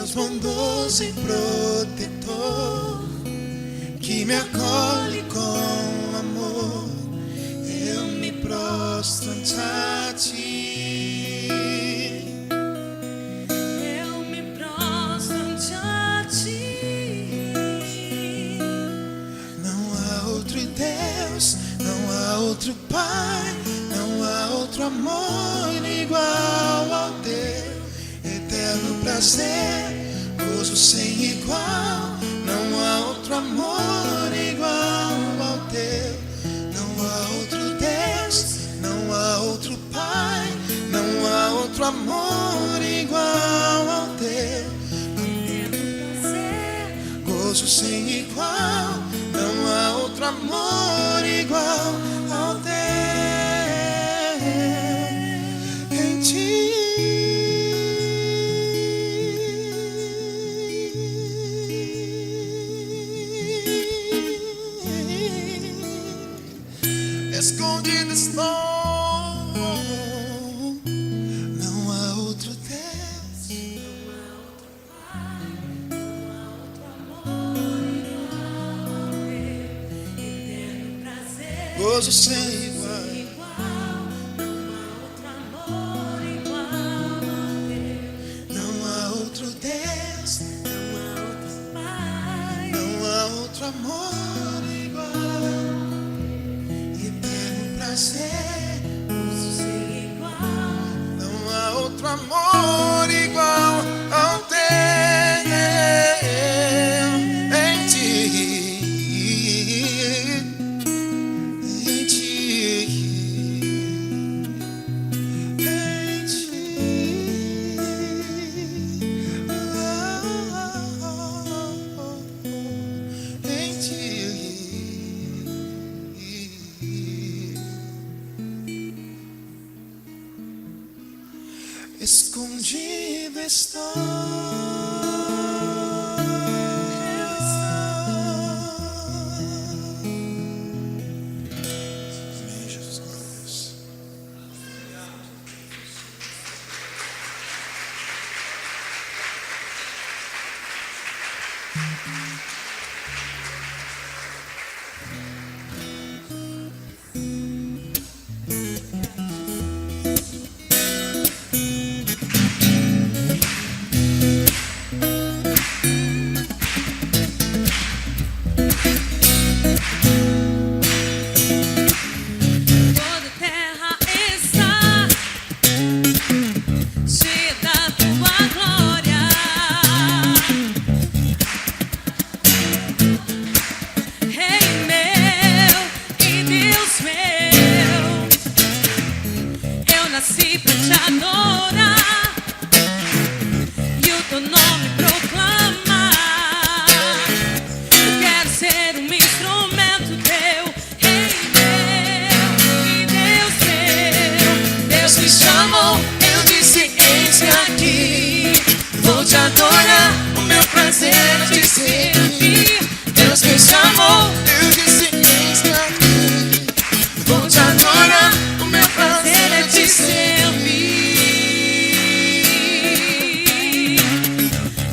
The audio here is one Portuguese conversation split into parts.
Deus bondoso e protetor, que me acolhe com amor, eu me prostro ante a ti. Eu me prostro ante a ti. Não há outro Deus, não há outro Pai, não há outro amor igual ao teu. Eterno prazer, gozo sem igual. Não há outro amor igual ao teu. Não há outro Deus, não há outro Pai, não há outro amor igual ao teu. Gozo sem igual. Não há outro amor igual ao teu. Em ti escondido estou. Não há outro Deus, Não há outro Pai, não há outro amor igual ao teu. Eterno prazer, gozo sem igual. não há outro amor igual ao teu. Não há outro Deus, Não há outro Pai, não há outro amor igual. Eterno prazer, gozo sem igual. não há outro amor igual ao teu. Em ti, em ti, em ti. Em ti escondido estou. Amém, Jesus, glória a Deus. Toda a terra está cheia da tua glória. Rei meu e Deus meu, eu nasci pra te adorar e o teu nome proclamar. Eu quero ser um instrumento teu. Rei meu e Deus meu, Deus me chamou, eu disse eis-me aqui. Vou te adorar, o meu prazer é te servir. Deus me chamou, eu disse eis-me aqui. Vou te adorar, o meu prazer é te servir.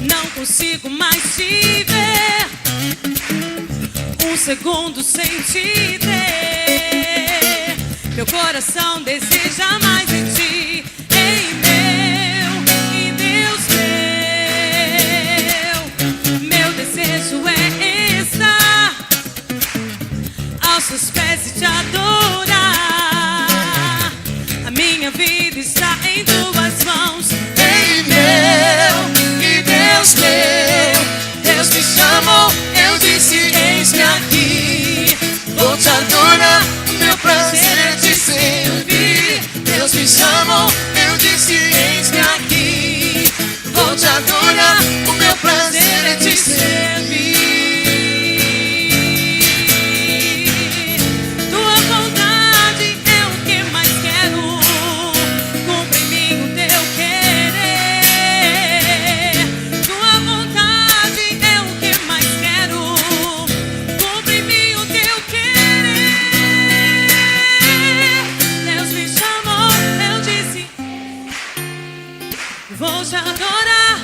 não consigo mais te ver um segundo sem te ter. Meu coração deseja mais de ti. Ei, meu e Deus meu desejo é estar aos seus pés e te adorar. A minha vida está em tuas mãos. Ei, meu e Deus meu, Deus me chamou, eu disse eis-me aqui. Vou te adorar, o meu prazer é te servir. Deus me chamou, eu disse eis-me aqui. Vou te adorar, o meu prazer é te servir. Tua vontade é o que mais quero. Cumpre em mim o teu querer. Tua vontade é o que mais quero. Cumpre em mim o teu querer. Deus me chamou, eu disse vou te adorar.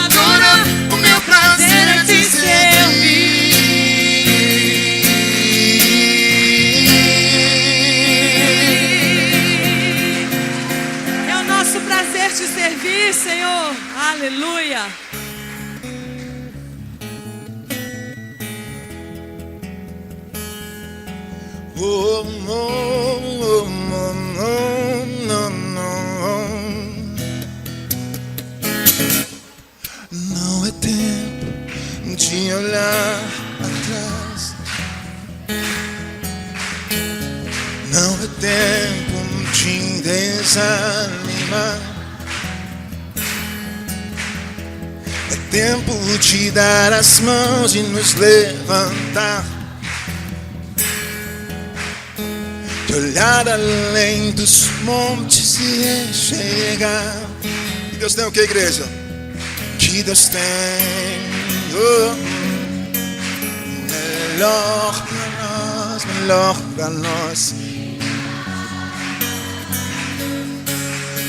adorar. O meu prazer é te servir. É o nosso prazer te servir, Senhor. Aleluia. Oh, no, no, no, no, no. Não é tempo de olhar atrás. Não é tempo de desanimar. É tempo de dar as mãos e nos levantar. De olhar além dos montes e enxergar. Que Deus tem o que, igreja? Que Deus tem melhor pra nós, melhor pra nós.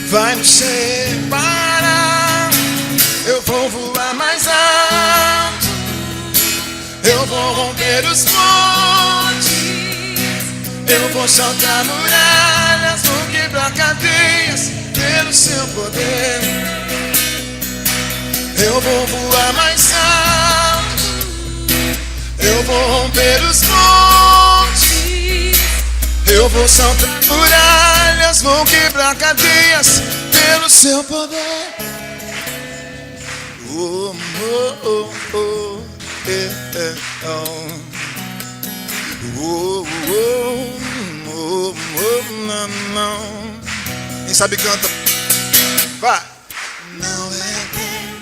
Vai nos separar. Eu vou voar mais alto. Eu vou romper os montes. Eu vou saltar muralhas, vou quebrar cadeias pelo seu poder. Eu vou voar mais alto. Eu vou romper os montes. Eu vou saltar muralhas, vou quebrar cadeias pelo seu poder. Oh, oh, oh, oh, oh. Oh, oh, oh, oh, não, não. Quem sabe canta. Vai. Não é tempo.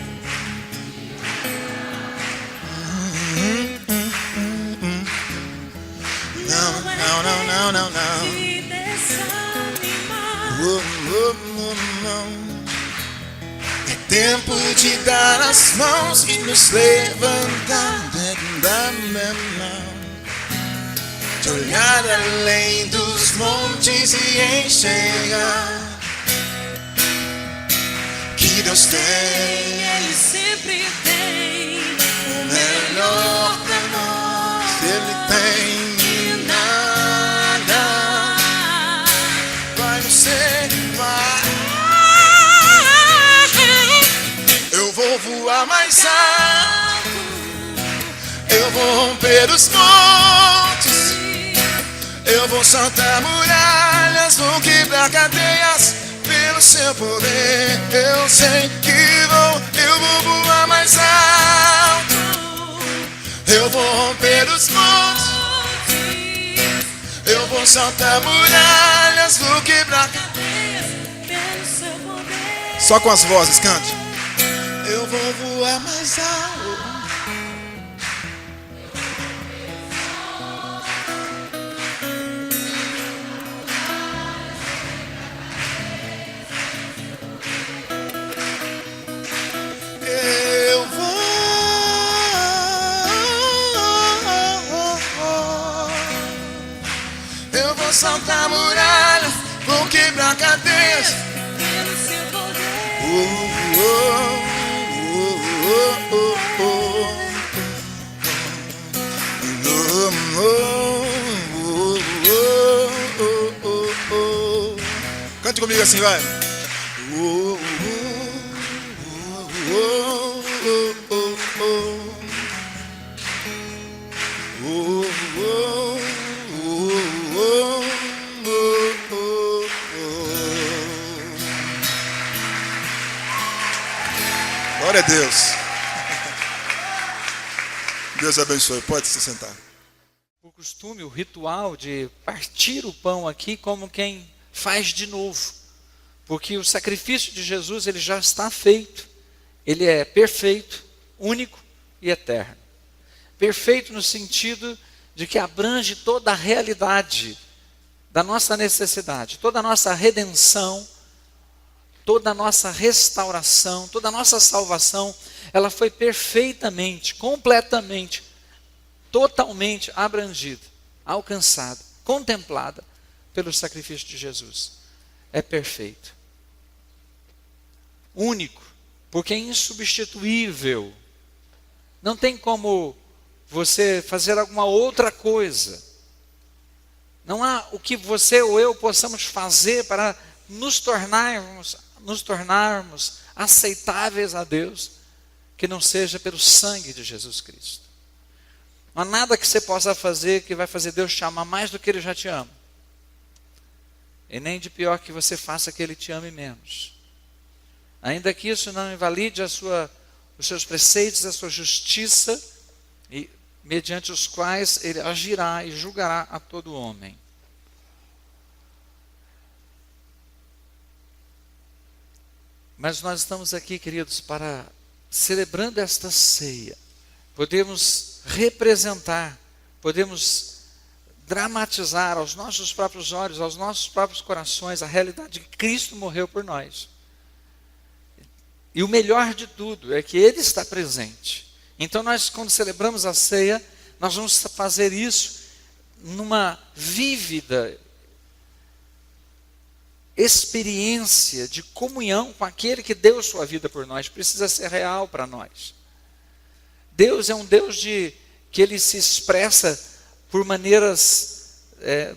Não, não, não, não, não, não. De desanimar. Oh, oh, oh, não. É tempo de dar as mãos e nos levantar. De olhar além dos montes e enxergar que Deus tem Ele sempre tem o melhor pra nós. Ele tem e nada vai nos separar. Eu vou voar mais alto. Eu vou romper os montes. Eu vou saltar muralhas, vou quebrar cadeias pelo seu poder. Eu sei que eu vou voar mais alto. Eu vou romper os montes. Eu vou saltar muralhas, vou quebrar cadeias pelo seu poder. Só com as vozes, cante. Eu vou voar mais alto. Eu vou saltar muralhas, vou quebrar cadeias Pelo seu poder. Cante comigo assim, vai. Glória a Deus. Deus abençoe. Pode se sentar. O costume, o ritual de partir o pão aqui como quem faz de novo. Porque o sacrifício de Jesus, ele já está feito. Ele é perfeito, único e eterno. Perfeito no sentido de que abrange toda a realidade da nossa necessidade, toda a nossa redenção, toda a nossa restauração, toda a nossa salvação, ela foi perfeitamente, completamente, totalmente abrangida, alcançada, contemplada pelo sacrifício de Jesus. É perfeito, único porque é insubstituível. Não tem como você fazer alguma outra coisa. Não há o que você ou eu possamos fazer para nos tornarmos aceitáveis a Deus, que não seja pelo sangue de Jesus Cristo. Não há nada que você possa fazer que vai fazer Deus te amar mais do que Ele já te ama. E nem de pior que você faça que Ele te ame menos. Ainda que isso não invalide os seus preceitos, a sua justiça, e mediante os quais Ele agirá e julgará a todo homem. Mas nós estamos aqui, queridos, para, celebrando esta ceia, podemos representar, podemos dramatizar aos nossos próprios olhos, aos nossos próprios corações, a realidade de que Cristo morreu por nós. E o melhor de tudo é que Ele está presente. Então nós, quando celebramos a ceia, nós vamos fazer isso numa vívida experiência de comunhão com aquele que deu sua vida por nós. Precisa ser real para nós. Deus é um Deus que Ele se expressa por maneiras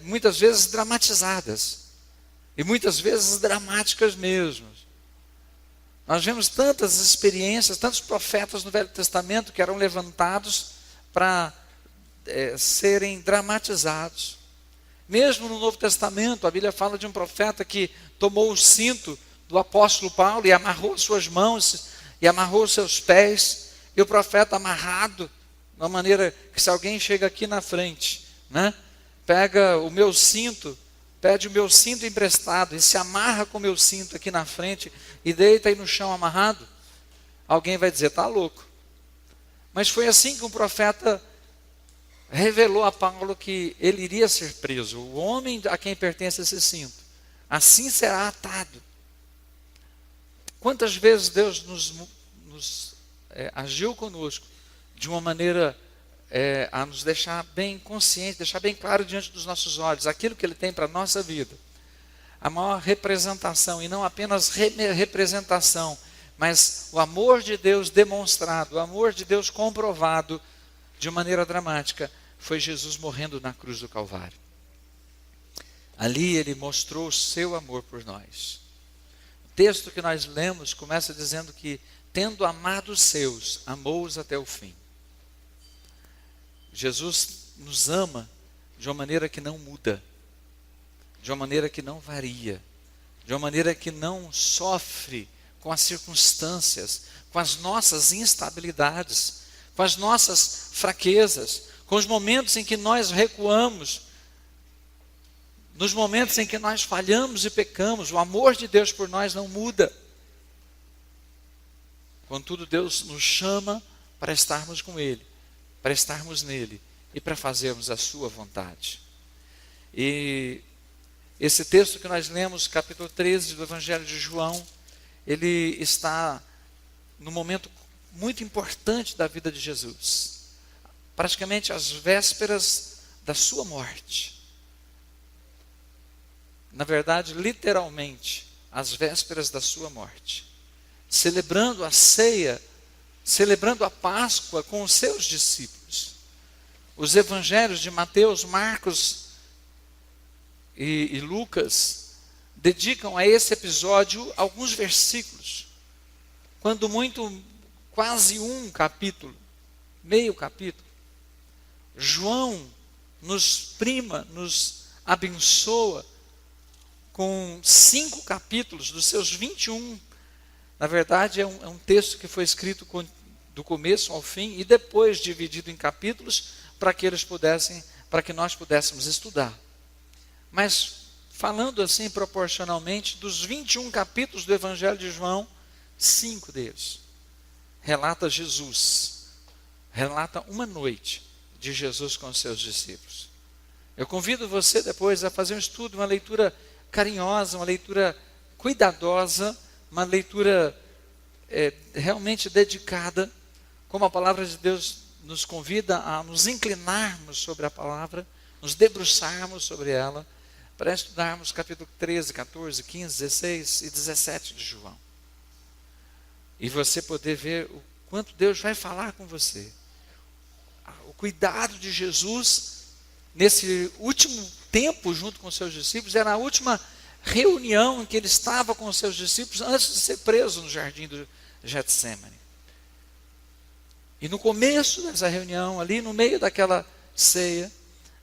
muitas vezes dramatizadas e muitas vezes dramáticas mesmo. Nós vemos tantas experiências, tantos profetas no Velho Testamento que eram levantados para serem dramatizados. Mesmo no Novo Testamento, a Bíblia fala de um profeta que tomou o cinto do apóstolo Paulo e amarrou suas mãos e amarrou seus pés. E o profeta amarrado, de uma maneira que se alguém chega aqui na frente, né, pega o meu cinto, pede o meu cinto emprestado e se amarra com o meu cinto aqui na frente e deita aí no chão amarrado, alguém vai dizer, está louco. Mas foi assim que um profeta revelou a Paulo que ele iria ser preso. O homem a quem pertence esse cinto, assim será atado. Quantas vezes Deus nos agiu conosco de uma maneira a nos deixar bem conscientes, deixar bem claro diante dos nossos olhos aquilo que Ele tem para a nossa vida. A maior representação, e não apenas representação, mas o amor de Deus demonstrado, o amor de Deus comprovado de maneira dramática, foi Jesus morrendo na cruz do Calvário. Ali Ele mostrou o seu amor por nós. O texto que nós lemos começa dizendo que, tendo amado os seus, amou-os até o fim. Jesus nos ama de uma maneira que não muda, de uma maneira que não varia, de uma maneira que não sofre com as circunstâncias, com as nossas instabilidades, com as nossas fraquezas, com os momentos em que nós recuamos, nos momentos em que nós falhamos e pecamos. O amor de Deus por nós não muda. Contudo, Deus nos chama para estarmos com Ele, para estarmos nele e para fazermos a sua vontade. E esse texto que nós lemos, capítulo 13 do Evangelho de João, ele está num momento muito importante da vida de Jesus, praticamente às vésperas da sua morte. Na verdade, literalmente, às vésperas da sua morte, celebrando a ceia, celebrando a Páscoa com os seus discípulos. Os evangelhos de Mateus, Marcos e Lucas dedicam a esse episódio alguns versículos, quando muito, quase um capítulo, meio capítulo. João nos prima, nos abençoa com 5 capítulos dos seus 21. Na verdade, é um texto que foi escrito do começo ao fim e depois dividido em capítulos para que nós pudéssemos estudar. Mas, falando assim proporcionalmente, dos 21 capítulos do Evangelho de João, 5 deles relata Jesus, relata uma noite de Jesus com os seus discípulos. Eu convido você depois a fazer um estudo, uma leitura carinhosa, uma leitura cuidadosa, uma leitura realmente dedicada, como a palavra de Deus nos convida a nos inclinarmos sobre a palavra, nos debruçarmos sobre ela, para estudarmos capítulo 13, 14, 15, 16 e 17 de João. e você poder ver o quanto Deus vai falar com você. O cuidado de Jesus nesse último tempo junto com os seus discípulos, era a última reunião em que ele estava com os seus discípulos antes de ser preso no jardim do Getsemane. E no começo dessa reunião, ali no meio daquela ceia,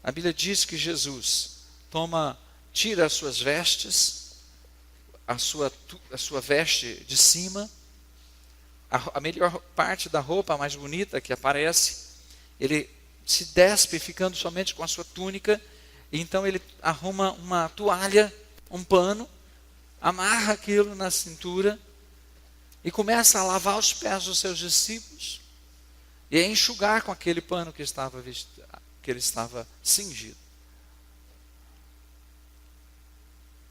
a Bíblia diz que Jesus tira as suas vestes, a sua veste de cima, a melhor parte da roupa, a mais bonita que aparece, ele se despe ficando somente com a sua túnica, e então ele arruma uma toalha, um pano, amarra aquilo na cintura e começa a lavar os pés dos seus discípulos e a enxugar com aquele pano que ele estava cingido.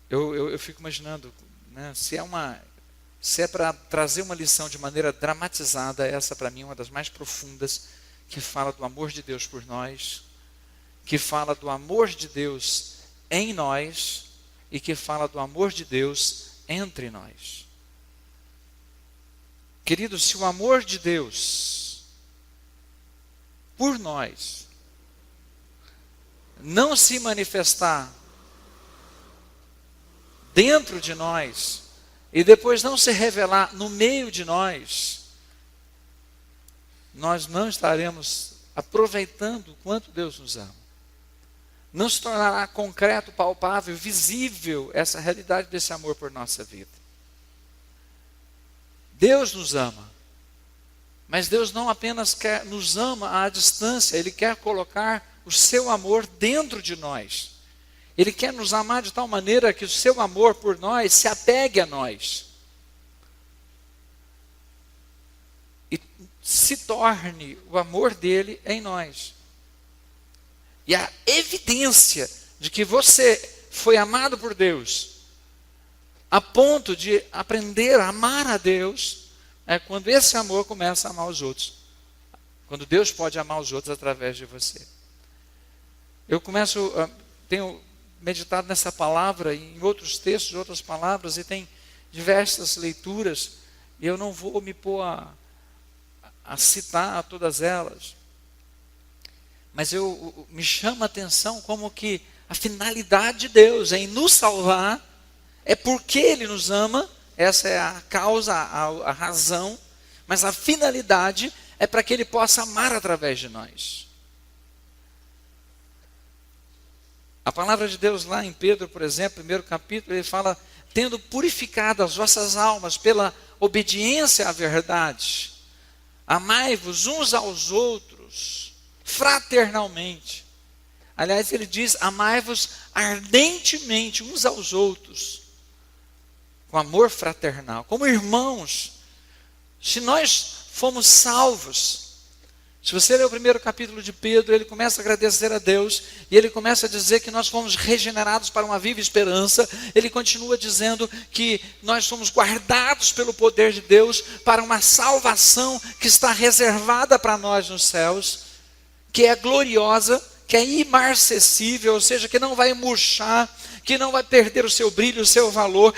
Eu fico imaginando, né, se é para trazer uma lição de maneira dramatizada, essa para mim é uma das mais profundas, que fala do amor de Deus por nós, que fala do amor de Deus em nós e que fala do amor de Deus entre nós. Queridos, se o amor de Deus por nós não se manifestar dentro de nós e depois não se revelar no meio de nós não estaremos aproveitando o quanto Deus nos ama. Não se tornará concreto, palpável, visível essa realidade desse amor por nossa vida. Deus nos ama, mas Deus não apenas nos ama à distância, Ele quer colocar o seu amor dentro de nós. Ele quer nos amar de tal maneira que o seu amor por nós se apegue a nós. E se torne o amor dele em nós. E a evidência de que você foi amado por Deus, a ponto de aprender a amar a Deus, é quando esse amor começa a amar os outros. Quando Deus pode amar os outros através de você. Tenho meditado nessa palavra, e em outros textos, outras palavras, e tem diversas leituras, e eu não vou me pôr a citar todas elas. Mas me chama a atenção como que a finalidade de Deus em nos salvar é porque Ele nos ama, essa é a causa, a razão, mas a finalidade é para que Ele possa amar através de nós. A palavra de Deus lá em Pedro, por exemplo, primeiro capítulo, ele fala, tendo purificado as vossas almas pela obediência à verdade, amai-vos uns aos outros, fraternalmente. Aliás, ele diz, amai-vos ardentemente uns aos outros, com amor fraternal, como irmãos. Se nós fomos salvos, se você ler o primeiro capítulo de Pedro, ele começa a agradecer a Deus, e ele começa a dizer que nós fomos regenerados para uma viva esperança. Ele continua dizendo que nós somos guardados pelo poder de Deus para uma salvação que está reservada para nós nos céus, que é gloriosa, que é imarcessível, ou seja, que não vai murchar, que não vai perder o seu brilho, o seu valor.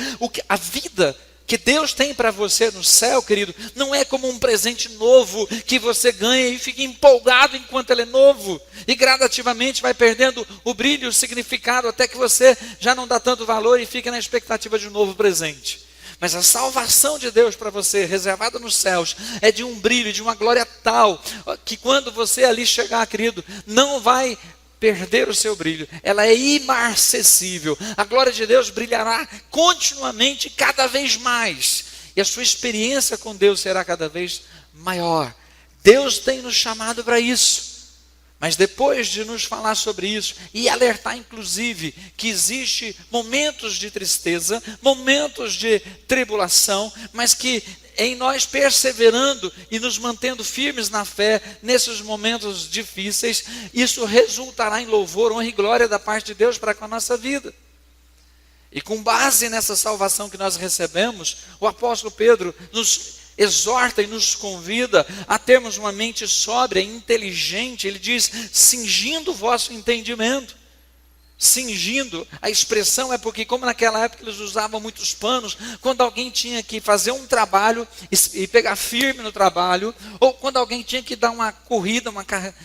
A vida que Deus tem para você no céu, querido, não é como um presente novo que você ganha e fica empolgado enquanto ele é novo, e gradativamente vai perdendo o brilho, o significado, até que você já não dá tanto valor e fica na expectativa de um novo presente. Mas a salvação de Deus para você, reservada nos céus, é de um brilho, de uma glória tal, que quando você ali chegar, querido, não vai perder o seu brilho, ela é imarcessível. A glória de Deus brilhará continuamente, cada vez mais, e a sua experiência com Deus será cada vez maior. Deus tem nos chamado para isso. Mas depois de nos falar sobre isso, e alertar inclusive que existe momentos de tristeza, momentos de tribulação, mas que em nós perseverando e nos mantendo firmes na fé, nesses momentos difíceis, isso resultará em louvor, honra e glória da parte de Deus para com a nossa vida. E com base nessa salvação que nós recebemos, o apóstolo Pedro nos exorta e nos convida a termos uma mente sóbria, inteligente. Ele diz, cingindo o vosso entendimento. cingindo, a expressão é porque, como naquela época eles usavam muitos panos, quando alguém tinha que fazer um trabalho e pegar firme no trabalho, ou quando alguém tinha que dar uma corrida,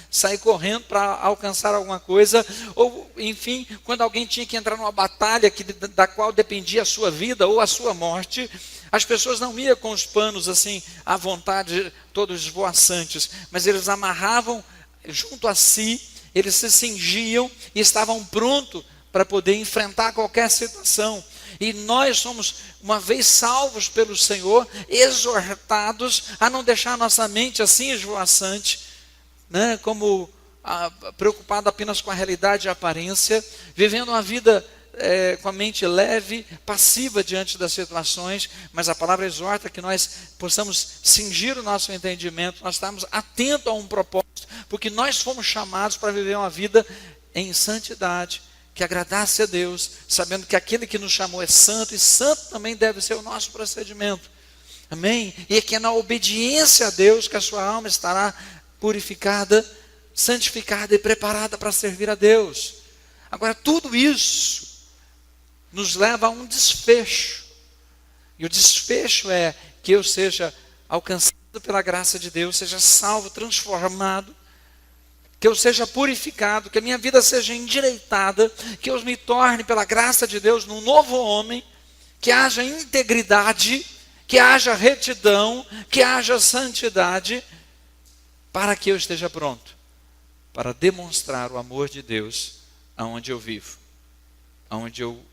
sair correndo para alcançar alguma coisa, ou enfim, quando alguém tinha que entrar numa batalha da qual dependia a sua vida ou a sua morte, as pessoas não iam com os panos assim, à vontade, todos esvoaçantes, mas eles amarravam junto a si, eles se cingiam e estavam prontos para poder enfrentar qualquer situação. E nós somos, uma vez salvos pelo Senhor, exortados a não deixar nossa mente assim esvoaçante, né, como preocupado apenas com a realidade e a aparência, vivendo uma vida com a mente leve, passiva diante das situações, mas a palavra exorta que nós possamos cingir o nosso entendimento, nós estamos atentos a um propósito, porque nós fomos chamados para viver uma vida em santidade, que agradasse a Deus, sabendo que aquele que nos chamou é santo, e santo também deve ser o nosso procedimento, amém? E é que é na obediência a Deus que a sua alma estará purificada, santificada e preparada para servir a Deus. Agora, tudo isso nos leva a um desfecho, e o desfecho é que eu seja alcançado pela graça de Deus, seja salvo, transformado, que eu seja purificado, que a minha vida seja endireitada, que eu me torne pela graça de Deus num novo homem, que haja integridade, que haja retidão, que haja santidade, para que eu esteja pronto para demonstrar o amor de Deus aonde eu vivo, onde eu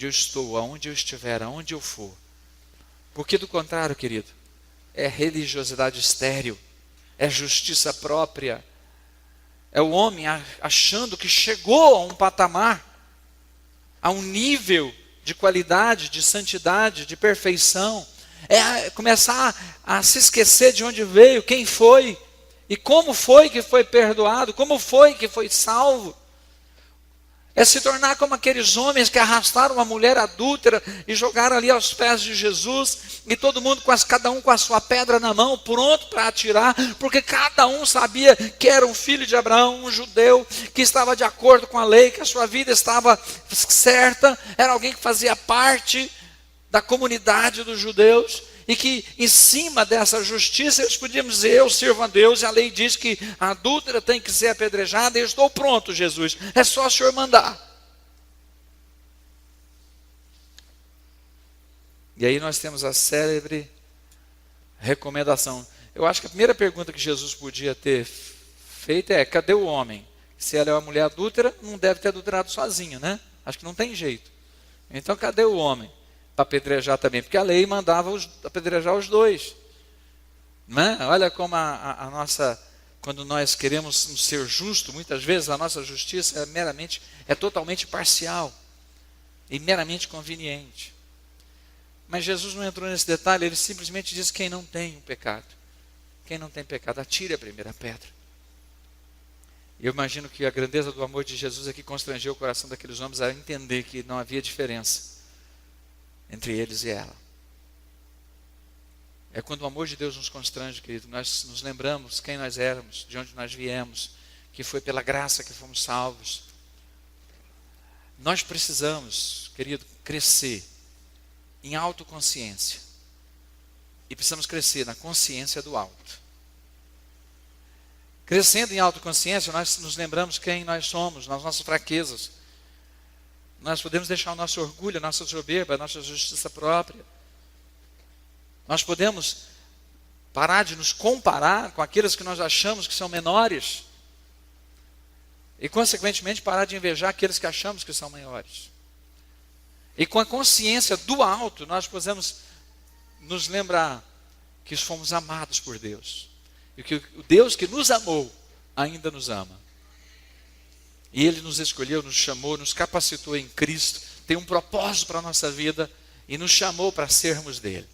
estou, aonde eu estiver, aonde eu for. Porque do contrário, querido, é religiosidade estéril, é justiça própria, é o homem achando que chegou a um patamar, a um nível de qualidade, de santidade, de perfeição, é começar a se esquecer de onde veio, quem foi, e como foi que foi perdoado, como foi que foi salvo. É se tornar como aqueles homens que arrastaram uma mulher adúltera e jogaram ali aos pés de Jesus, e todo mundo, cada um com a sua pedra na mão, pronto para atirar, porque cada um sabia que era um filho de Abraão, um judeu, que estava de acordo com a lei, que a sua vida estava certa, era alguém que fazia parte da comunidade dos judeus, e que em cima dessa justiça eles podiam dizer: eu sirvo a Deus, e a lei diz que a adúltera tem que ser apedrejada, e eu estou pronto, Jesus, é só o Senhor mandar. E aí nós temos a célebre recomendação. Eu acho que a primeira pergunta que Jesus podia ter feito é: cadê o homem? Se ela é uma mulher adúltera, não deve ter adulterado sozinho, né? Acho que não tem jeito. Então cadê o homem para apedrejar também? Porque a lei mandava apedrejar os dois, né? Olha como a nossa, quando nós queremos ser justos, muitas vezes a nossa justiça é totalmente parcial e meramente conveniente. Mas Jesus não entrou nesse detalhe, ele simplesmente diz: quem não tem pecado, atire a primeira pedra. Eu imagino que a grandeza do amor de Jesus aqui constrangeu o coração daqueles homens a entender que não havia diferença entre eles e ela. É quando o amor de Deus nos constrange, querido, nós nos lembramos quem nós éramos, de onde nós viemos, que foi pela graça que fomos salvos. Nós precisamos, querido, crescer em autoconsciência, e precisamos crescer na consciência do alto. Crescendo em autoconsciência, nós nos lembramos quem nós somos, nas nossas fraquezas. Nós podemos deixar o nosso orgulho, a nossa soberba, a nossa justiça própria. Nós podemos parar de nos comparar com aqueles que nós achamos que são menores. E, consequentemente, parar de invejar aqueles que achamos que são maiores. E com a consciência do alto, nós podemos nos lembrar que fomos amados por Deus. E que o Deus que nos amou, ainda nos ama. E Ele nos escolheu, nos chamou, nos capacitou em Cristo, tem um propósito para a nossa vida, e nos chamou para sermos dele.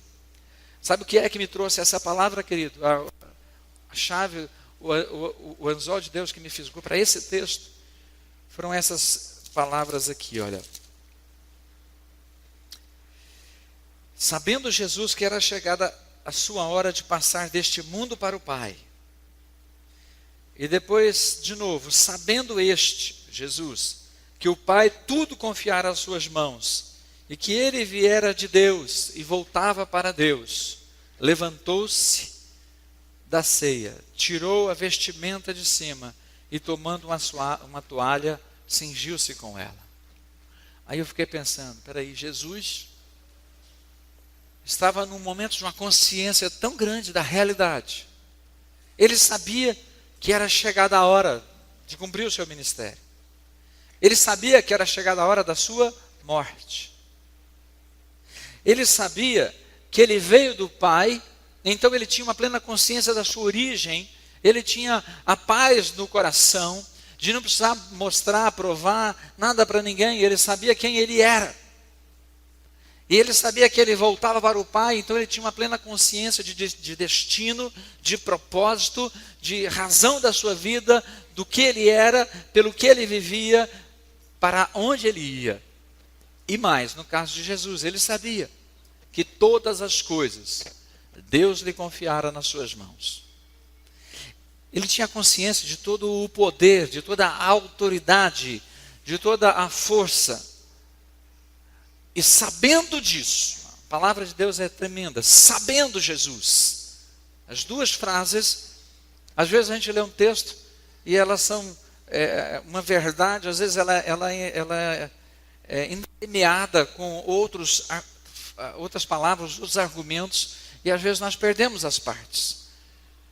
Sabe o que é que me trouxe essa palavra, querido? A chave, o anzol de Deus que me fisgou para esse texto, foram essas palavras aqui, olha. Sabendo Jesus que era chegada a sua hora de passar deste mundo para o Pai. E depois, de novo, sabendo Jesus, que o Pai tudo confiara às suas mãos, e que ele viera de Deus e voltava para Deus, levantou-se da ceia, tirou a vestimenta de cima e tomando uma toalha, cingiu-se com ela. Aí eu fiquei pensando, peraí, Jesus estava num momento de uma consciência tão grande da realidade. Ele sabia que era chegada a hora de cumprir o seu ministério. Ele sabia que era chegada a hora da sua morte. Ele sabia que ele veio do Pai, então ele tinha uma plena consciência da sua origem, ele tinha a paz no coração, de não precisar mostrar, provar nada para ninguém, ele sabia quem ele era. E ele sabia que ele voltava para o Pai, então ele tinha uma plena consciência de destino, de propósito, de razão da sua vida, do que ele era, pelo que ele vivia, para onde ele ia. E mais, no caso de Jesus, ele sabia que todas as coisas Deus lhe confiara nas suas mãos. Ele tinha consciência de todo o poder, de toda a autoridade, de toda a força. E sabendo disso, a palavra de Deus é tremenda, sabendo Jesus. As duas frases, às vezes a gente lê um texto e elas são uma verdade, às vezes ela é entremeada com outras palavras, outros argumentos, e às vezes nós perdemos as partes.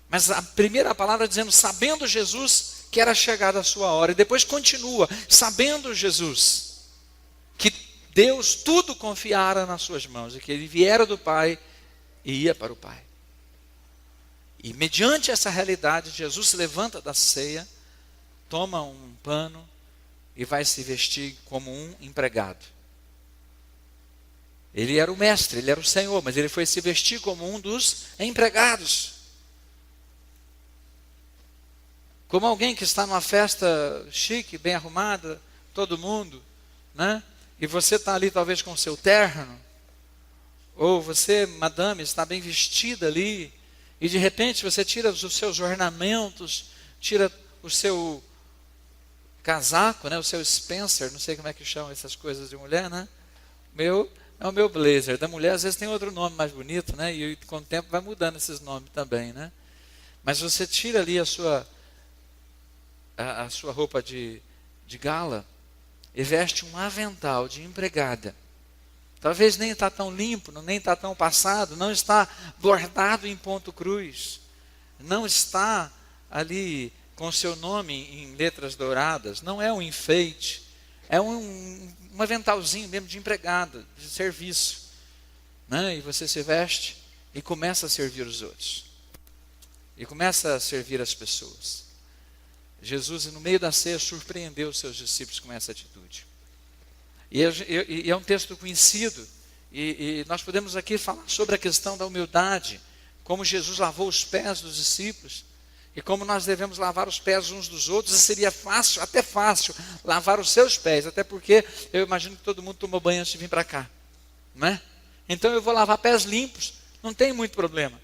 Mas a primeira palavra dizendo, sabendo Jesus que era chegada a sua hora, e depois continua, sabendo Jesus que Deus tudo confiara nas suas mãos, e que ele viera do Pai e ia para o Pai. E mediante essa realidade, Jesus se levanta da ceia, toma um pano e vai se vestir como um empregado. Ele era o mestre, ele era o Senhor, mas ele foi se vestir como um dos empregados. Como alguém que está numa festa chique, bem arrumada, todo mundo, né? E você está ali talvez com o seu terno, ou você, madame, está bem vestida ali, e de repente você tira os seus ornamentos, tira o seu casaco, né? O seu Spencer, não sei como é que chamam essas coisas de mulher, né? É o meu blazer. Da mulher às vezes tem outro nome mais bonito, né? E com o tempo vai mudando esses nomes também, né? Mas você tira ali a sua roupa de gala e veste um avental de empregada. Talvez nem está tão limpo, nem está tão passado, não está bordado em ponto cruz, não está ali com seu nome em letras douradas, não é um enfeite, é um aventalzinho mesmo de empregada, de serviço, né? E você se veste e começa a servir os outros, e começa a servir as pessoas. Jesus, no meio da ceia, surpreendeu os seus discípulos com essa atitude. E é um texto conhecido, e nós podemos aqui falar sobre a questão da humildade, como Jesus lavou os pés dos discípulos, e como nós devemos lavar os pés uns dos outros. E seria fácil, até fácil, lavar os seus pés, até porque eu imagino que todo mundo tomou banho antes de vir para cá, não é? Então eu vou lavar pés limpos, não tem muito problema.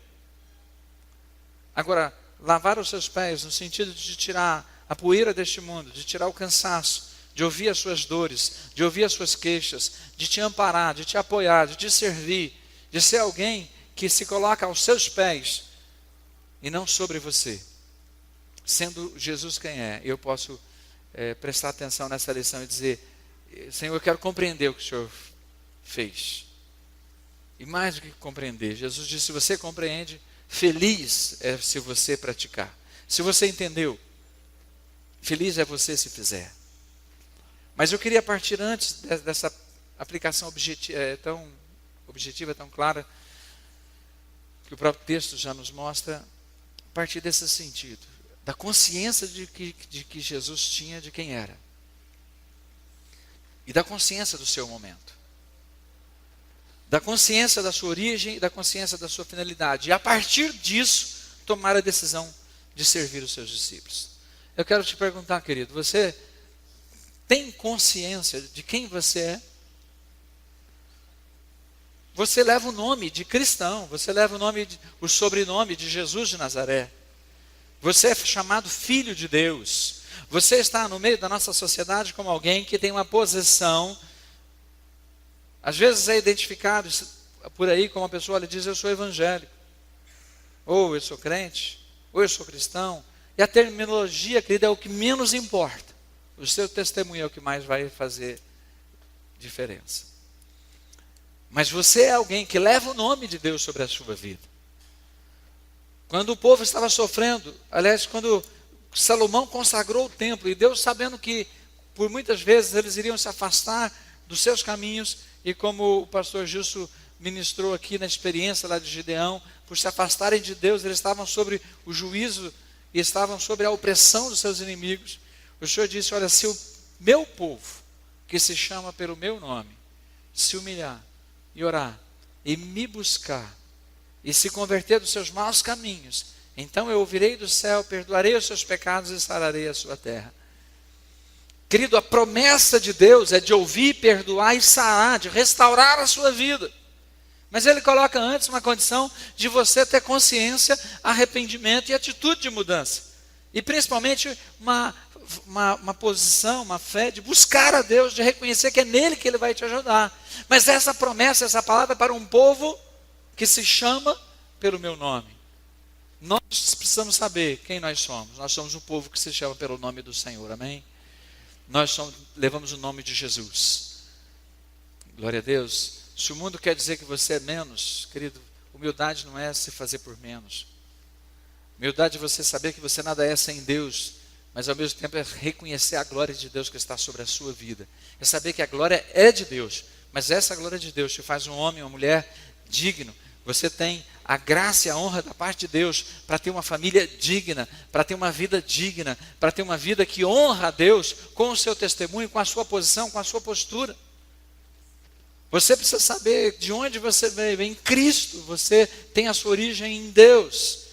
Agora, lavar os seus pés no sentido de tirar a poeira deste mundo, de tirar o cansaço, de ouvir as suas dores, de ouvir as suas queixas, de te amparar, de te apoiar, de te servir, de ser alguém que se coloca aos seus pés e não sobre você. Sendo Jesus quem é, eu posso prestar atenção nessa lição e dizer, Senhor, eu quero compreender o que o Senhor fez. E mais do que compreender, Jesus disse, se você compreende, feliz é se você praticar. Se você entendeu, feliz é você se fizer. Mas eu queria partir antes dessa aplicação tão objetiva, tão clara, que o próprio texto já nos mostra, a partir desse sentido, da consciência de que Jesus tinha de quem era. E da consciência do seu momento. Da consciência da sua origem e da consciência da sua finalidade. E a partir disso, tomar a decisão de servir os seus discípulos. Eu quero te perguntar, querido, você tem consciência de quem você é? Você leva o nome de cristão, você leva o sobrenome de Jesus de Nazaré. Você é chamado filho de Deus. Você está no meio da nossa sociedade como alguém que tem uma posição, às vezes é identificado por aí como uma pessoa, ele diz, eu sou evangélico, ou eu sou crente, ou eu sou cristão, e a terminologia, querida, é o que menos importa. O seu testemunho é o que mais vai fazer diferença. Mas você é alguém que leva o nome de Deus sobre a sua vida. Quando o povo estava sofrendo, aliás, quando Salomão consagrou o templo, e Deus sabendo que por muitas vezes eles iriam se afastar dos seus caminhos, e como o pastor Gilson ministrou aqui na experiência lá de Gideão, por se afastarem de Deus, eles estavam sobre o juízo e estavam sobre a opressão dos seus inimigos. O Senhor disse, olha, se o meu povo, que se chama pelo meu nome, se humilhar e orar, e me buscar, e se converter dos seus maus caminhos, então eu ouvirei do céu, perdoarei os seus pecados e sararei a sua terra. Querido, a promessa de Deus é de ouvir, perdoar e sarar, de restaurar a sua vida. Mas Ele coloca antes uma condição de você ter consciência, arrependimento e atitude de mudança. E principalmente uma posição, uma fé de buscar a Deus, de reconhecer que é nele que Ele vai te ajudar. Mas essa promessa, essa palavra é para um povo que se chama pelo meu nome. Nós precisamos saber quem nós somos. Nós somos um povo que se chama pelo nome do Senhor, amém? Nós levamos o nome de Jesus. Glória a Deus. Se o mundo quer dizer que você é menos, querido, humildade não é se fazer por menos. Humildade é você saber que você nada é sem Deus, mas ao mesmo tempo é reconhecer a glória de Deus que está sobre a sua vida. É saber que a glória é de Deus, mas essa glória de Deus te faz um homem, uma mulher digno. Você tem a graça e a honra da parte de Deus para ter uma família digna, para ter uma vida digna, para ter uma vida que honra a Deus com o seu testemunho, com a sua posição, com a sua postura. Você precisa saber de onde você veio. Em Cristo você tem a sua origem em Deus.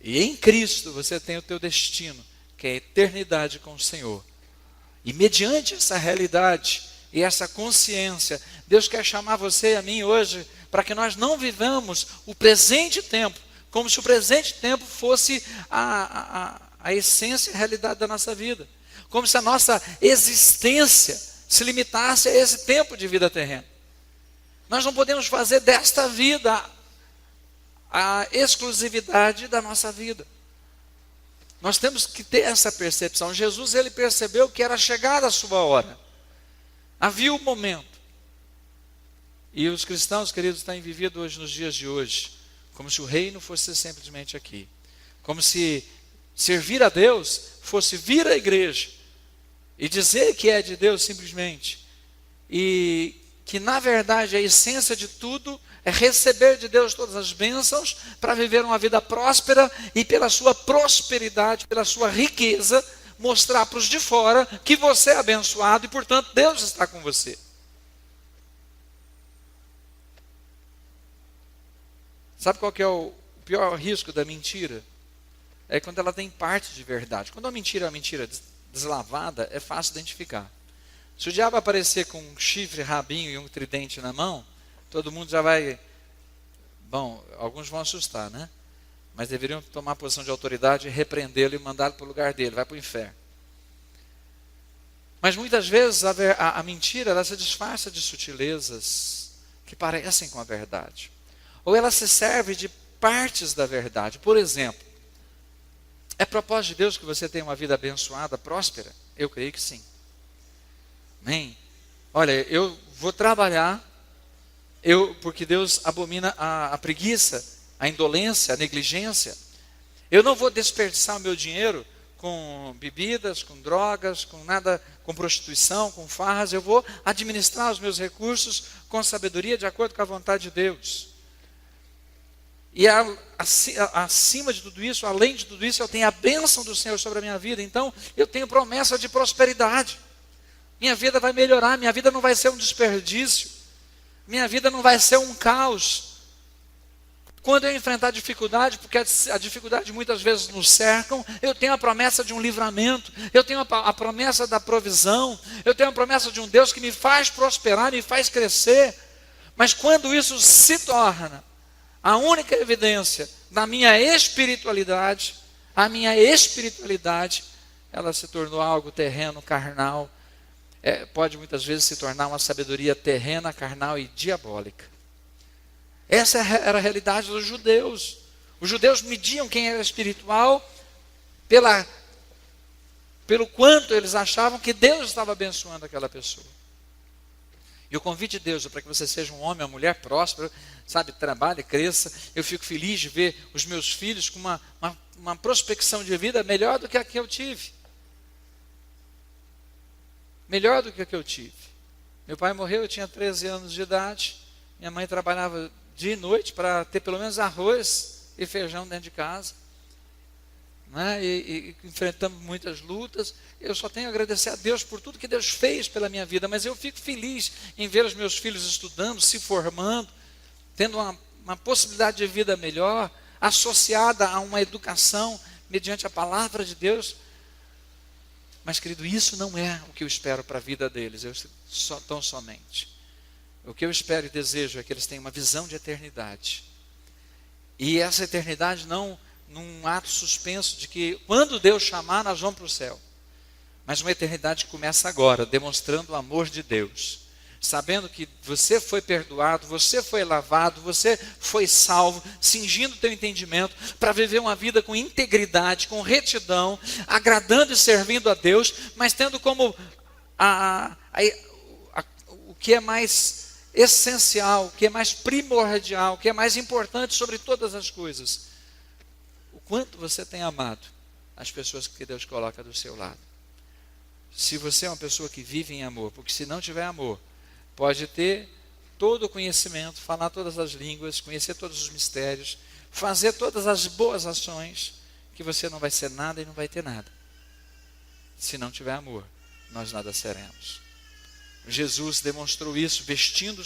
E em Cristo você tem o teu destino, que é a eternidade com o Senhor. E mediante essa realidade e essa consciência, Deus quer chamar você e a mim hoje para que nós não vivamos o presente tempo, como se o presente tempo fosse a essência e a realidade da nossa vida. Como se a nossa existência se limitasse a esse tempo de vida terrena. Nós não podemos fazer desta vida a exclusividade da nossa vida. Nós temos que ter essa percepção. Jesus, ele percebeu que era chegada a sua hora. Havia um momento. E os cristãos, queridos, têm vivido hoje, nos dias de hoje, como se o reino fosse simplesmente aqui. Como se servir a Deus fosse vir à igreja e dizer que é de Deus simplesmente. E que na verdade a essência de tudo é receber de Deus todas as bênçãos para viver uma vida próspera e pela sua prosperidade, pela sua riqueza, mostrar para os de fora que você é abençoado e portanto Deus está com você. Sabe qual que é o pior risco da mentira? É quando ela tem parte de verdade. Quando a mentira é uma mentira deslavada, é fácil identificar. Se o diabo aparecer com um chifre, rabinho e um tridente na mão, todo mundo já vai... Bom, alguns vão assustar, né? Mas deveriam tomar posição de autoridade e repreendê-lo e mandá-lo para o lugar dele, vai para o inferno. Mas muitas vezes a mentira, ela se disfarça de sutilezas que parecem com a verdade. Ou ela se serve de partes da verdade. Por exemplo, é propósito de Deus que você tenha uma vida abençoada, próspera? Eu creio que sim. Amém? Olha, eu vou trabalhar, porque Deus abomina a preguiça, a indolência, a negligência. Eu não vou desperdiçar o meu dinheiro com bebidas, com drogas, com nada, com prostituição, com farras. Eu vou administrar os meus recursos com sabedoria, de acordo com a vontade de Deus. E acima de tudo isso, além de tudo isso, eu tenho a bênção do Senhor sobre a minha vida. Então, eu tenho promessa de prosperidade. Minha vida vai melhorar, minha vida não vai ser um desperdício. Minha vida não vai ser um caos. Quando eu enfrentar dificuldade, porque a dificuldade muitas vezes nos cercam, eu tenho a promessa de um livramento, eu tenho a promessa da provisão, eu tenho a promessa de um Deus que me faz prosperar, me faz crescer. Mas quando isso se torna a única evidência da minha espiritualidade, ela se tornou algo terreno, carnal. Pode muitas vezes se tornar uma sabedoria terrena, carnal e diabólica. Essa era a realidade dos judeus. Os judeus mediam quem era espiritual pelo quanto eles achavam que Deus estava abençoando aquela pessoa. E o convite de Deus é para que você seja um homem, uma mulher próspera, sabe, trabalhe, cresça. Eu fico feliz de ver os meus filhos com uma prospecção de vida melhor do que a que eu tive. Melhor do que a que eu tive. Meu pai morreu, eu tinha 13 anos de idade. Minha mãe trabalhava dia e noite para ter pelo menos arroz e feijão dentro de casa. Né? E enfrentamos muitas lutas. Eu só tenho a agradecer a Deus por tudo que Deus fez pela minha vida, mas eu fico feliz em ver os meus filhos estudando, se formando, tendo uma possibilidade de vida melhor, associada a uma educação mediante a palavra de Deus. Mas, querido, isso não é o que eu espero para a vida deles, tão somente. O que eu espero e desejo é que eles tenham uma visão de eternidade. E essa eternidade não num ato suspenso de que quando Deus chamar nós vamos para o céu. Mas uma eternidade que começa agora, demonstrando o amor de Deus. Sabendo que você foi perdoado, você foi lavado, você foi salvo, cingindo o teu entendimento para viver uma vida com integridade, com retidão, agradando e servindo a Deus, mas tendo como o que é mais essencial, o que é mais primordial, o que é mais importante sobre todas as coisas. O quanto você tem amado as pessoas que Deus coloca do seu lado. Se você é uma pessoa que vive em amor, porque se não tiver amor, pode ter todo o conhecimento, falar todas as línguas, conhecer todos os mistérios, fazer todas as boas ações, que você não vai ser nada e não vai ter nada. Se não tiver amor, nós nada seremos. Jesus demonstrou isso vestindo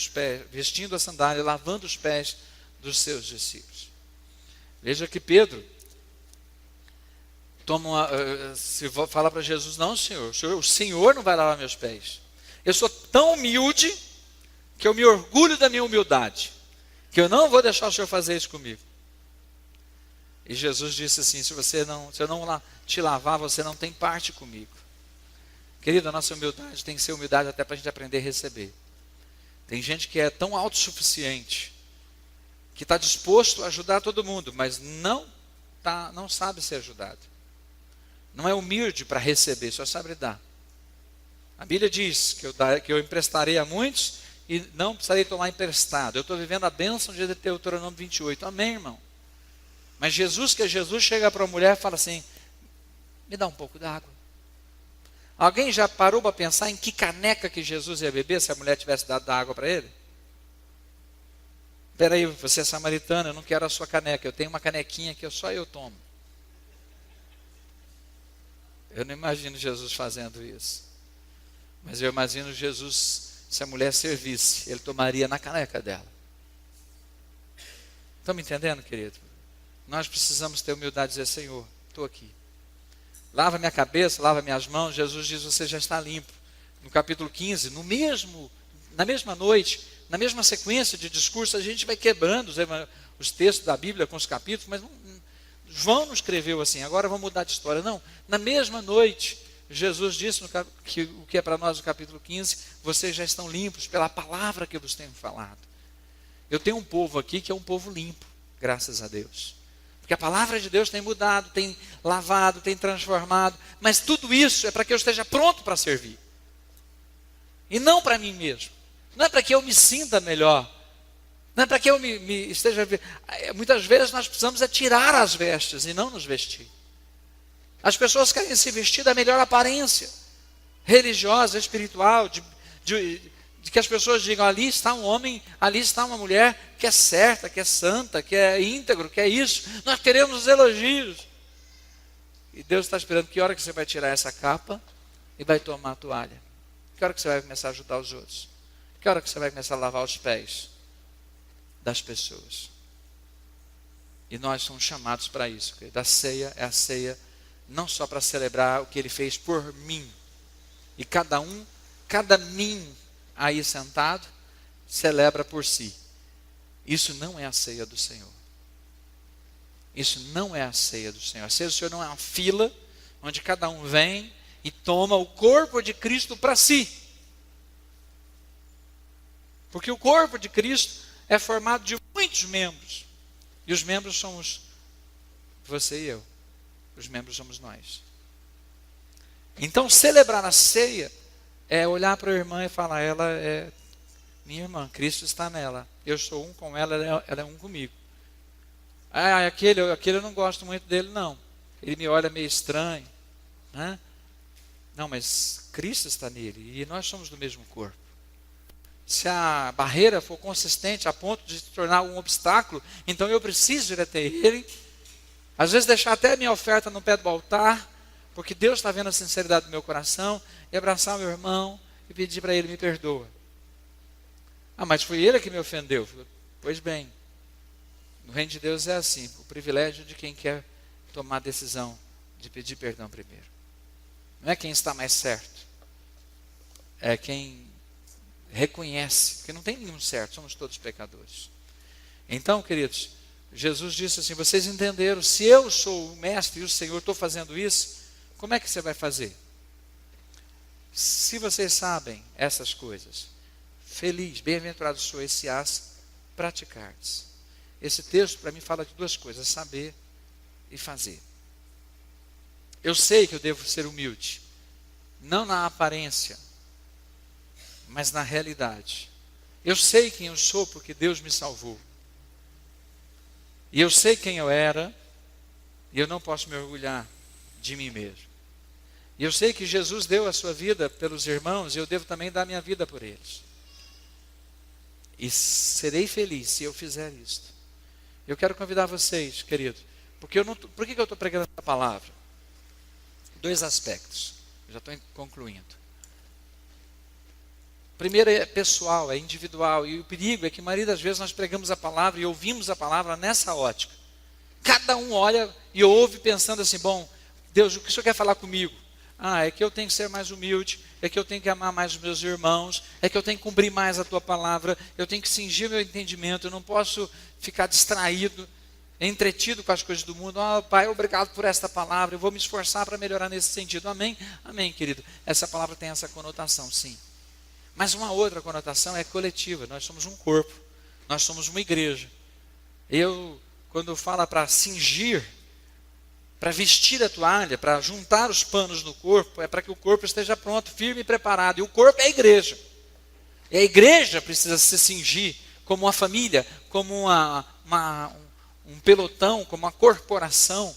a sandália, lavando os pés dos seus discípulos. Veja que Pedro fala para Jesus: não, Senhor, o Senhor não vai lavar meus pés. Eu sou tão humilde que eu me orgulho da minha humildade, que eu não vou deixar o Senhor fazer isso comigo. E Jesus disse assim: se eu não te lavar, você não tem parte comigo. Querido, a nossa humildade tem que ser humildade até para a gente aprender a receber. Tem gente que é tão autossuficiente, que está disposto a ajudar todo mundo, mas não sabe ser ajudado. Não é humilde para receber, só sabe dar. A Bíblia diz que eu emprestarei a muitos e não precisarei tomar emprestado. Eu estou vivendo a bênção de Deuteronômio 28. Amém, irmão? Mas Jesus chega para a mulher e fala assim: me dá um pouco d'água. Alguém já parou para pensar em que caneca que Jesus ia beber se a mulher tivesse dado água para ele? Espera aí, você é samaritano, eu não quero a sua caneca, eu tenho uma canequinha que só eu tomo. Eu não imagino Jesus fazendo isso. Mas eu imagino Jesus, se a mulher servisse, ele tomaria na caneca dela. Estão me entendendo, querido? Nós precisamos ter humildade e dizer: Senhor, estou aqui. Lava minha cabeça, lava minhas mãos. Jesus diz: você já está limpo. No capítulo 15, na mesma noite, na mesma sequência de discurso, a gente vai quebrando os textos da Bíblia com os capítulos, mas João não escreveu assim, agora vamos mudar de história. Não, na mesma noite, Jesus disse o que é para nós no capítulo 15: vocês já estão limpos pela palavra que eu vos tenho falado. Eu tenho um povo aqui que é um povo limpo, graças a Deus. Porque a palavra de Deus tem mudado, tem lavado, tem transformado. Mas tudo isso é para que eu esteja pronto para servir. E não para mim mesmo. Não é para que eu me sinta melhor. Não é para que eu me esteja... Muitas vezes nós precisamos tirar as vestes e não nos vestir. As pessoas querem se vestir da melhor aparência religiosa, espiritual, de que as pessoas digam: ali está um homem, ali está uma mulher que é certa, que é santa, que é íntegro, que é isso. Nós queremos os elogios. E Deus está esperando que hora que você vai tirar essa capa e vai tomar a toalha. Que hora que você vai começar a ajudar os outros. Que hora que você vai começar a lavar os pés das pessoas. E nós somos chamados para isso. A ceia é a ceia não só para celebrar o que Ele fez por mim. E cada mim aí sentado, celebra por si. Isso não é a ceia do Senhor. Isso não é a ceia do Senhor. A ceia do Senhor não é uma fila onde cada um vem e toma o corpo de Cristo para si. Porque o corpo de Cristo é formado de muitos membros. E os membros somos você e eu. Os membros somos nós. Então, celebrar a ceia é olhar para a irmã e falar: ela é minha irmã, Cristo está nela. Eu sou um com ela, ela é um comigo. Aquele eu não gosto muito dele, não. Ele me olha meio estranho. Né? Não, mas Cristo está nele e nós somos do mesmo corpo. Se a barreira for consistente a ponto de se tornar um obstáculo, então eu preciso ir até ele. Às vezes deixar até a minha oferta no pé do altar, porque Deus está vendo a sinceridade do meu coração, e abraçar meu irmão e pedir para ele: me perdoa. Mas foi ele que me ofendeu. Pois bem, no reino de Deus é assim, o privilégio de quem quer tomar a decisão de pedir perdão primeiro. Não é quem está mais certo, é quem reconhece que não tem nenhum certo, somos todos pecadores. Então, queridos, Jesus disse assim: vocês entenderam, se eu sou o mestre e o Senhor estou fazendo isso, como é que você vai fazer? Se vocês sabem essas coisas, feliz, bem-aventurado sois se as praticardes. Esse texto para mim fala de duas coisas: saber e fazer. Eu sei que eu devo ser humilde, não na aparência, mas na realidade. Eu sei quem eu sou porque Deus me salvou. E eu sei quem eu era, e eu não posso me orgulhar de mim mesmo. E eu sei que Jesus deu a sua vida pelos irmãos, e eu devo também dar a minha vida por eles. E serei feliz se eu fizer isto. Eu quero convidar vocês, queridos, por que eu estou pregando essa palavra? Dois aspectos, eu já estou concluindo. Primeiro é pessoal, é individual, e o perigo é que a maioria das vezes nós pregamos a palavra e ouvimos a palavra nessa ótica. Cada um olha e ouve pensando assim: bom, Deus, o que o Senhor quer falar comigo? É que eu tenho que ser mais humilde, é que eu tenho que amar mais os meus irmãos, é que eu tenho que cumprir mais a tua palavra, eu tenho que cingir meu entendimento, eu não posso ficar distraído, entretido com as coisas do mundo. Pai, obrigado por esta palavra, eu vou me esforçar para melhorar nesse sentido. Amém? Amém, querido. Essa palavra tem essa conotação, sim. Mas uma outra conotação é coletiva. Nós somos um corpo, nós somos uma igreja. Quando fala para cingir, para vestir a toalha, para juntar os panos no corpo, é para que o corpo esteja pronto, firme e preparado. E o corpo é a igreja. E a igreja precisa se cingir como uma família, como um pelotão, como uma corporação,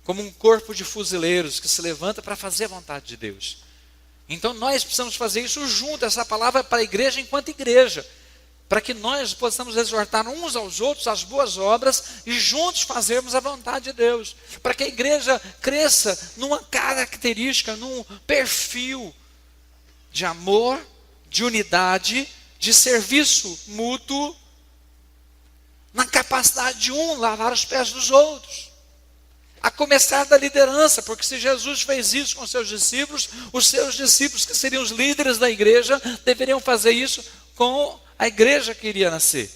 como um corpo de fuzileiros que se levanta para fazer a vontade de Deus. Então nós precisamos fazer isso junto, essa palavra para a igreja enquanto igreja, para que nós possamos exortar uns aos outros as boas obras e juntos fazermos a vontade de Deus, para que a igreja cresça numa característica, num perfil de amor, de unidade, de serviço mútuo, na capacidade de um lavar os pés dos outros. A começar da liderança, porque se Jesus fez isso com seus discípulos, os seus discípulos, que seriam os líderes da igreja, deveriam fazer isso com a igreja que iria nascer.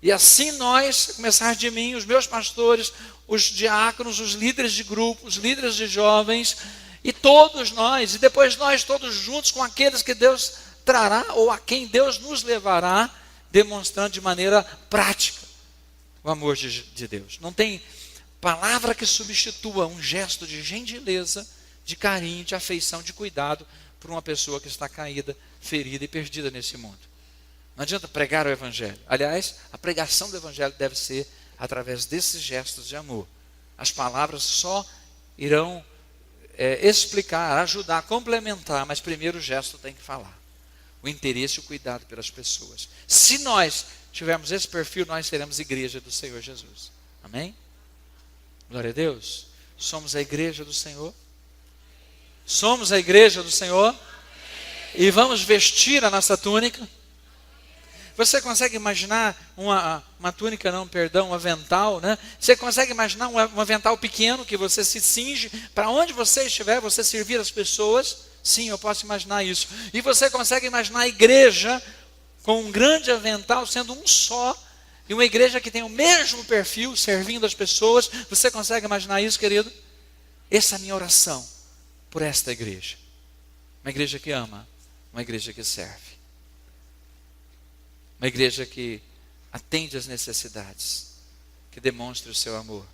E assim nós, a começar de mim, os meus pastores, os diáconos, os líderes de grupo, os líderes de jovens, e todos nós, e depois nós todos juntos com aqueles que Deus trará, ou a quem Deus nos levará, demonstrando de maneira prática o amor de Deus. Não tem palavra que substitua um gesto de gentileza, de carinho, de afeição, de cuidado por uma pessoa que está caída, ferida e perdida nesse mundo. Não adianta pregar o evangelho. Aliás, a pregação do evangelho deve ser através desses gestos de amor. As palavras só irão explicar, ajudar, complementar, mas primeiro o gesto tem que falar. O interesse e o cuidado pelas pessoas. Se nós tivermos esse perfil, nós seremos igreja do Senhor Jesus. Amém? Glória a Deus. Somos a igreja do Senhor. Somos a igreja do Senhor. E vamos vestir a nossa túnica. Você consegue imaginar um avental, né? Você consegue imaginar um avental pequeno que você se cinge, para onde você estiver, você servir as pessoas? Sim, eu posso imaginar isso. E você consegue imaginar a igreja com um grande avental, sendo um só, e uma igreja que tem o mesmo perfil, servindo as pessoas? Você consegue imaginar isso, querido? Essa é a minha oração por esta igreja. Uma igreja que ama, uma igreja que serve. Uma igreja que atende às necessidades, que demonstre o seu amor.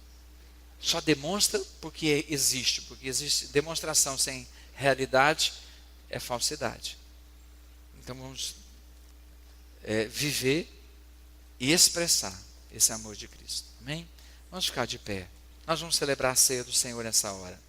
Só demonstra porque existe demonstração sem realidade é falsidade. Então vamos viver e expressar esse amor de Cristo. Amém? Vamos ficar de pé. Nós vamos celebrar a ceia do Senhor nessa hora.